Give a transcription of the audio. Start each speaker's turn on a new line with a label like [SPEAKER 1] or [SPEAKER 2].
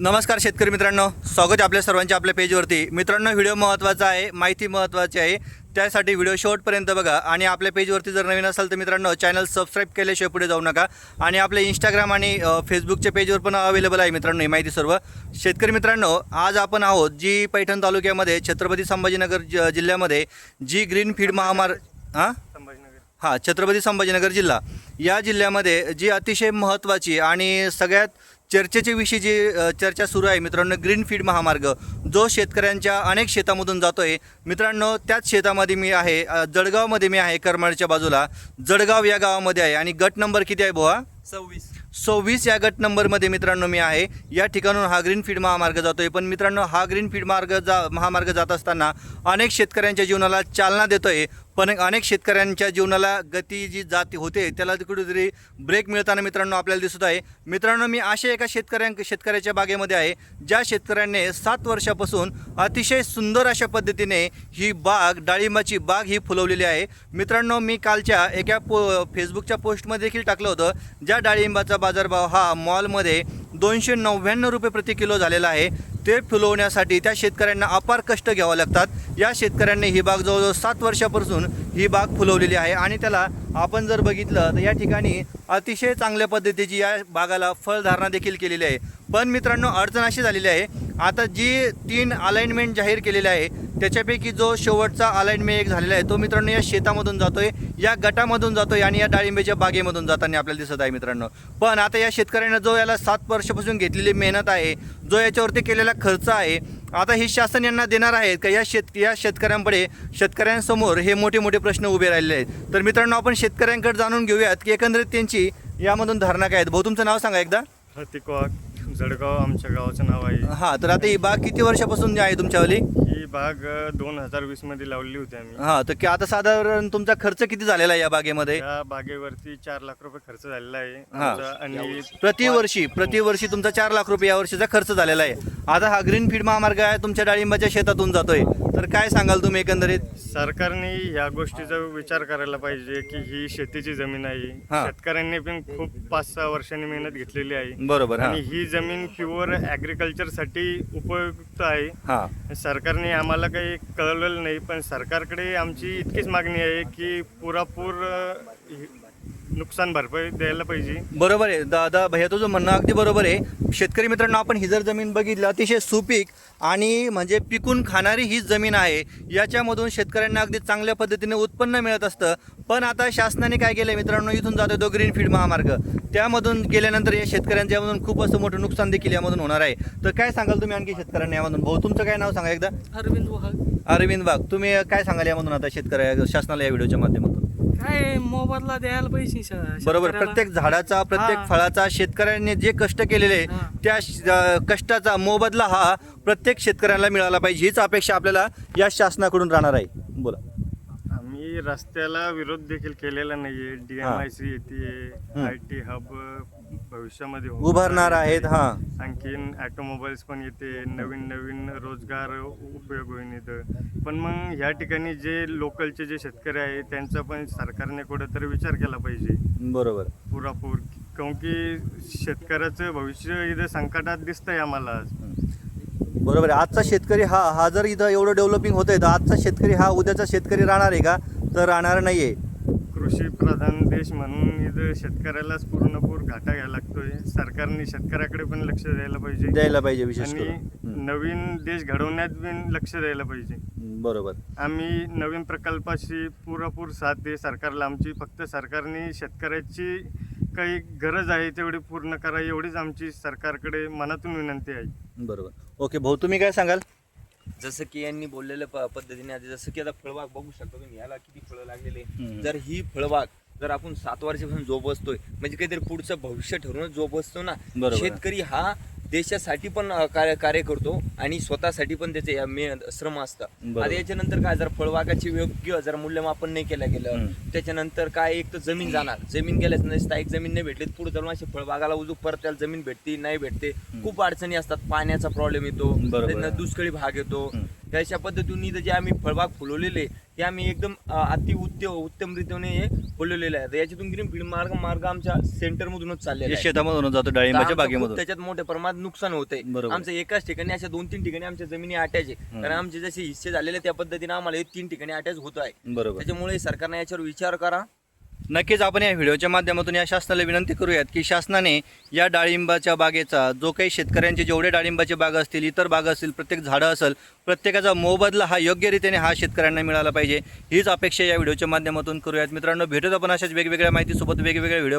[SPEAKER 1] नमस्कार शेतकरी मित्रांनो, स्वागत आहे आपल्या सर्वांच्या आपल्या पेजवरती. मित्रांनो, व्हिडिओ महत्त्वाचा आहे, माहिती महत्त्वाची आहे, त्यासाठी व्हिडिओ शेवटपर्यंत बघा. आणि आपल्या पेजवरती जर नवीन असाल तर मित्रांनो चॅनल सबस्क्राईब केल्याशिवाय पुढे जाऊ नका. आणि आपल्या इंस्टाग्राम आणि फेसबुकच्या पेजवर पण अवेलेबल आहे मित्रांनो ही माहिती सर्व. शेतकरी मित्रांनो, आज आपण आहोत जी पैठण तालुक्यामध्ये छत्रपती संभाजीनगर जिल्ह्यामध्ये जी ग्रीनफील्ड महामार्ग छत्रपती संभाजीनगर जिल्हा या जिल्ह्यामध्ये जी अतिशय महत्त्वाची आणि सगळ्यात चर्चेचे विषयी जी चर्चा सुरू आहे मित्रांनो, ग्रीनफील्ड महामार्ग जो शेतकऱ्यांच्या अनेक शेतामधून जातो आहे मित्रांनो. त्याच शेतामध्ये मी आहे, जळगावमध्ये मी आहे, करमाळच्या बाजूला जळगाव या गावामध्ये आहे. आणि गट नंबर किती आहे बुवा? 26 या गट नंबरमध्ये मित्रांनो मी आहे. या ठिकाणून हा ग्रीनफील्ड महामार्ग जातो आहे. पण मित्रांनो, हा ग्रीनफील्ड महामार्ग जात असताना अनेक शेतकऱ्यांच्या जीवनाला चालना देतो आहे, पण अनेक शेतकऱ्यांच्या जीवनाला गती जी जाती होते त्याला कुठेतरी ब्रेक मिळताना मित्रांनो आपल्याला दिसत आहे. मित्रांनो, मी अशा एका शेतकऱ्याच्या बागेमध्ये आहे ज्या शेतकऱ्यांनी 7 वर्षापासून अतिशय सुंदर अशा पद्धतीने ही बाग, डाळिंबाची बाग ही फुलवलेली आहे. मित्रांनो, मी कालच्या एका फेसबुकच्या पोस्टमध्ये देखील टाकलं होतं, ज्या डाळिंबाचा बाजारभाव हा मॉलमध्ये 299 रुपये प्रति किलो झालेला आहे. ते फुलवण्यासाठी त्या शेतकऱ्यांना अपार कष्ट घ्यावं लागतात. या शेतकऱ्यांनी ही बाग जवळजवळ 7 वर्षापासून ही बाग फुलवलेली आहे. आणि त्याला आपण जर बघितलं तर या ठिकाणी अतिशय चांगल्या पद्धतीची या बागाला फळधारणा देखील केलेली आहे. पण मित्रांनो, अडचण अशी झालेली आहे, आता जी 3 अलाइनमेंट जाहीर केलेले आहे त्याच्यापैकी जो शेवटचा अलाइनमेंट एक झालेला आहे तो मित्रांनो या शेतामधून जातोय, या गटामधून जातोय आणि या डाळिंबाच्या बागेमधून जाताना आपल्याला दिसत आहे मित्रांनो. पण आता या शेतकऱ्यांना जो याला 7 वर्षापासून घेतलेली मेहनत आहे, जो याच्यावरती केलेला खर्च आहे, आता ही शासन यांना देणार आहे का? या शेतकऱ्यांसमोर हे मोठे मोठे प्रश्न उभे राहिलेले आहेत. तर मित्रांनो, आपण शेतकऱ्यांकडे जाणून घेऊयात की एकंदरीत त्यांची यामधून धारणा काय आहेत. भाऊ, तुमचं नाव सांगा एकदा.
[SPEAKER 2] प्रतीक वाघ, जळगाव आमच्या गावाचं नाव आहे.
[SPEAKER 1] हां, तर आता ही बाग किती वर्षापासून आहे तुमच्यावाली?
[SPEAKER 2] ही बाग 2020 मध्ये लावली होती आम्ही.
[SPEAKER 1] हां, तर आता साधारण तुमचा खर्च किती झालेला आहे या बागेमध्ये?
[SPEAKER 2] या बागेवरती 4 लाख रुपये खर्च झालेला आहे
[SPEAKER 1] हां.
[SPEAKER 2] आमचा. आणि
[SPEAKER 1] प्रतिवर्षी तुमचा 4 लाख रुपये या वर्षीचा खर्च झालेला आहे. आता हा ग्रीनफील्ड महामार्ग आहे तुमच्या डाळिंबाच्या शेतातून जातोय, तर काय सांगाल तुम्ही एकंदरीत?
[SPEAKER 2] सरकारने ह्या गोष्टीचा विचार करायला पाहिजे की ही शेतीची जमीन आहे.
[SPEAKER 1] हां.
[SPEAKER 2] शेतकऱ्यांनी पण खूप 5-6 वर्षांनी मेहनत घेतलेली आहे.
[SPEAKER 1] बरोबर.
[SPEAKER 2] आणि ही जमीन प्युअर ऍग्रिकल्चर साठी उपयुक्त आहे.
[SPEAKER 1] हां,
[SPEAKER 2] सरकारने आम्हाला काही कळवलेलं नाही, पण सरकारकडे आमची इतकीच मागणी आहे की पुरेपूर नुकसान भरपाई द्यायला पाहिजे.
[SPEAKER 1] बरोबर आहे दादा भैया, तुझं म्हणणं अगदी बरोबर आहे. शेतकरी मित्रांनो, आपण ही जर जमीन बघितली अतिशय सुपीक आणि म्हणजे पिकून खाणारी ही जमीन आहे. याच्यामधून शेतकऱ्यांना अगदी चांगल्या पद्धतीने उत्पन्न मिळत असतं. पण आता शासनाने काय केलं मित्रांनो, इथून जातो तो ग्रीनफील्ड महामार्ग, त्यामधून गेल्यानंतर या शेतकऱ्यांच्या यामधून खूप असं मोठं नुकसान देखील यामधून होणार आहे. तर काय सांगाल तुम्ही आणखी शेतकऱ्यांना यामधून? भाऊ, तुमचं काय नाव सांगा एकदा. अरविंद वाघ, तुम्ही काय सांगाल यामधून आता शासनाला या व्हिडिओच्या माध्यमातून?
[SPEAKER 3] काय मोबदला द्यायला पाहिजे
[SPEAKER 1] बरोबर. प्रत्येक झाडाचा, प्रत्येक फळाचा शेतकऱ्यांनी जे कष्ट केलेले त्या कष्टाचा मोबदला हा प्रत्येक शेतकऱ्याला मिळाला पाहिजे, हीच अपेक्षा आपल्याला या शासनाकडून राहणार आहे. बोला.
[SPEAKER 2] आम्ही रस्त्याला विरोध देखील केलेला नाहीये. DMIC येते, IT हब भविष्यामध्ये
[SPEAKER 1] उभारणार आहेत. हां,
[SPEAKER 2] आणखीन ऑटोमोबाईल्स पण येते, नवीन नवीन रोजगार उपयोग होईल इथं. पण मग ह्या ठिकाणी जे लोकलचे जे शेतकरी आहेत त्यांचा पण सरकारने कुठेतरी विचार केला पाहिजे
[SPEAKER 1] बरोबर.
[SPEAKER 2] पुरापूर. काऊन की शेतकऱ्याचं भविष्य इथं संकटात दिसतंय आम्हाला आज.
[SPEAKER 1] बरोबर आहे. आजचा शेतकरी हा जर इथं एवढं डेव्हलपिंग होतंय तर आजचा शेतकरी हा उद्याचा शेतकरी राहणार आहे का? तर राहणार नाही आहे.
[SPEAKER 2] कृषी प्रधान देश म्हणून इथं शेतकऱ्यालाच पूर्णपूर घाटा घ्यायला लागतोय. सरकारने शेतकऱ्याकडे पण लक्ष द्यायला पाहिजे
[SPEAKER 1] विशेष
[SPEAKER 2] आणि
[SPEAKER 1] करून.
[SPEAKER 2] नवीन देश घडवण्यात पण लक्ष द्यायला पाहिजे.
[SPEAKER 1] बरोबर.
[SPEAKER 2] आम्ही नवीन प्रकल्पाशी पुरेपूर साथ दे सरकारला आमची. फक्त सरकारने शेतकऱ्याची काही गरज आहे तेवढी पूर्ण करा, एवढीच आमची सरकारकडे मनातून विनंती आहे.
[SPEAKER 1] बरोबर. ओके भाऊ, तुम्ही काय सांगाल?
[SPEAKER 4] जसं की यांनी बोललेल्या पद्धतीने आता जसं की आता फळबाग बघू शकतो तुम्ही, याला किती फळं लागलेले. जर ही फळबाग जर आपण 7 वर्षापासून जोपासतोय म्हणजे काहीतरी पुढचं भविष्य ठरवूनच जोपासतो ना. शेतकरी हा देशासाठी पण कार्य करतो आणि स्वतःसाठी पण त्याचे श्रम असतं. आता याच्यानंतर काय, जर फळबागाची योग्य जर मूल्यमापन नाही केलं गेलं त्याच्यानंतर काय, एक तर जमीन जाणार, जमीन गेल्याच नाही, स्थायिक जमीन नाही भेटली, पुढे जाऊन अशी फळबागाला उजूक परत त्याला जमीन भेटते नाही भेटते, खूप अडचणी असतात. पाण्याचा प्रॉब्लेम येतो, दुष्काळी भाग येतो. तर अशा पद्धतीने इथं जे आम्ही फळबाग फुलवलेले ते आम्ही एकदम उत्तम रीतीने हे फुलवलेले आहे. तर याच्यातून ग्रीन फील्ड मार्ग आमच्या सेंटरमधूनच चाललेला आहे.
[SPEAKER 1] शेतामधून जातो
[SPEAKER 4] तर
[SPEAKER 1] डाळिंबाच्या
[SPEAKER 4] आमचं खूप
[SPEAKER 1] बागेमधून.
[SPEAKER 4] त्याच्यात मोठ्या प्रमाणात नुकसान होतंय.
[SPEAKER 1] बरोबर.
[SPEAKER 4] आमचं एकाच ठिकाणी अशा 2-3 ठिकाणी आमच्या जमिनी अटॅच आहे. कारण आमचे जसे हिस्से झालेले त्या पद्धतीने आम्हाला हे 3 ठिकाणी अटॅच होत आहे.
[SPEAKER 1] बरोबर.
[SPEAKER 4] त्याच्यामुळे सरकारने याच्यावर विचार करा.
[SPEAKER 1] नक्कीच आपण या व्हिडिओच्या माध्यमातून या शासनाला विनंती करूयात की शासनाने या डाळिंबाच्या बागेचा जो काही शेतकऱ्यांचे जेवढे डाळिंबाचे बाग असतील, इतर बाग असतील, प्रत्येक झाडं असेल, प्रत्येकाचा मोबदला हा योग्य रीतीने हा शेतकऱ्यांना मिळाला पाहिजे, हीच अपेक्षा या व्हिडिओच्या माध्यमातून करूयात. मित्रांनो, भेटूत आपण अशाच वेगवेगळ्या माहितीसोबत वेगवेगळ्या व्हिडिओ.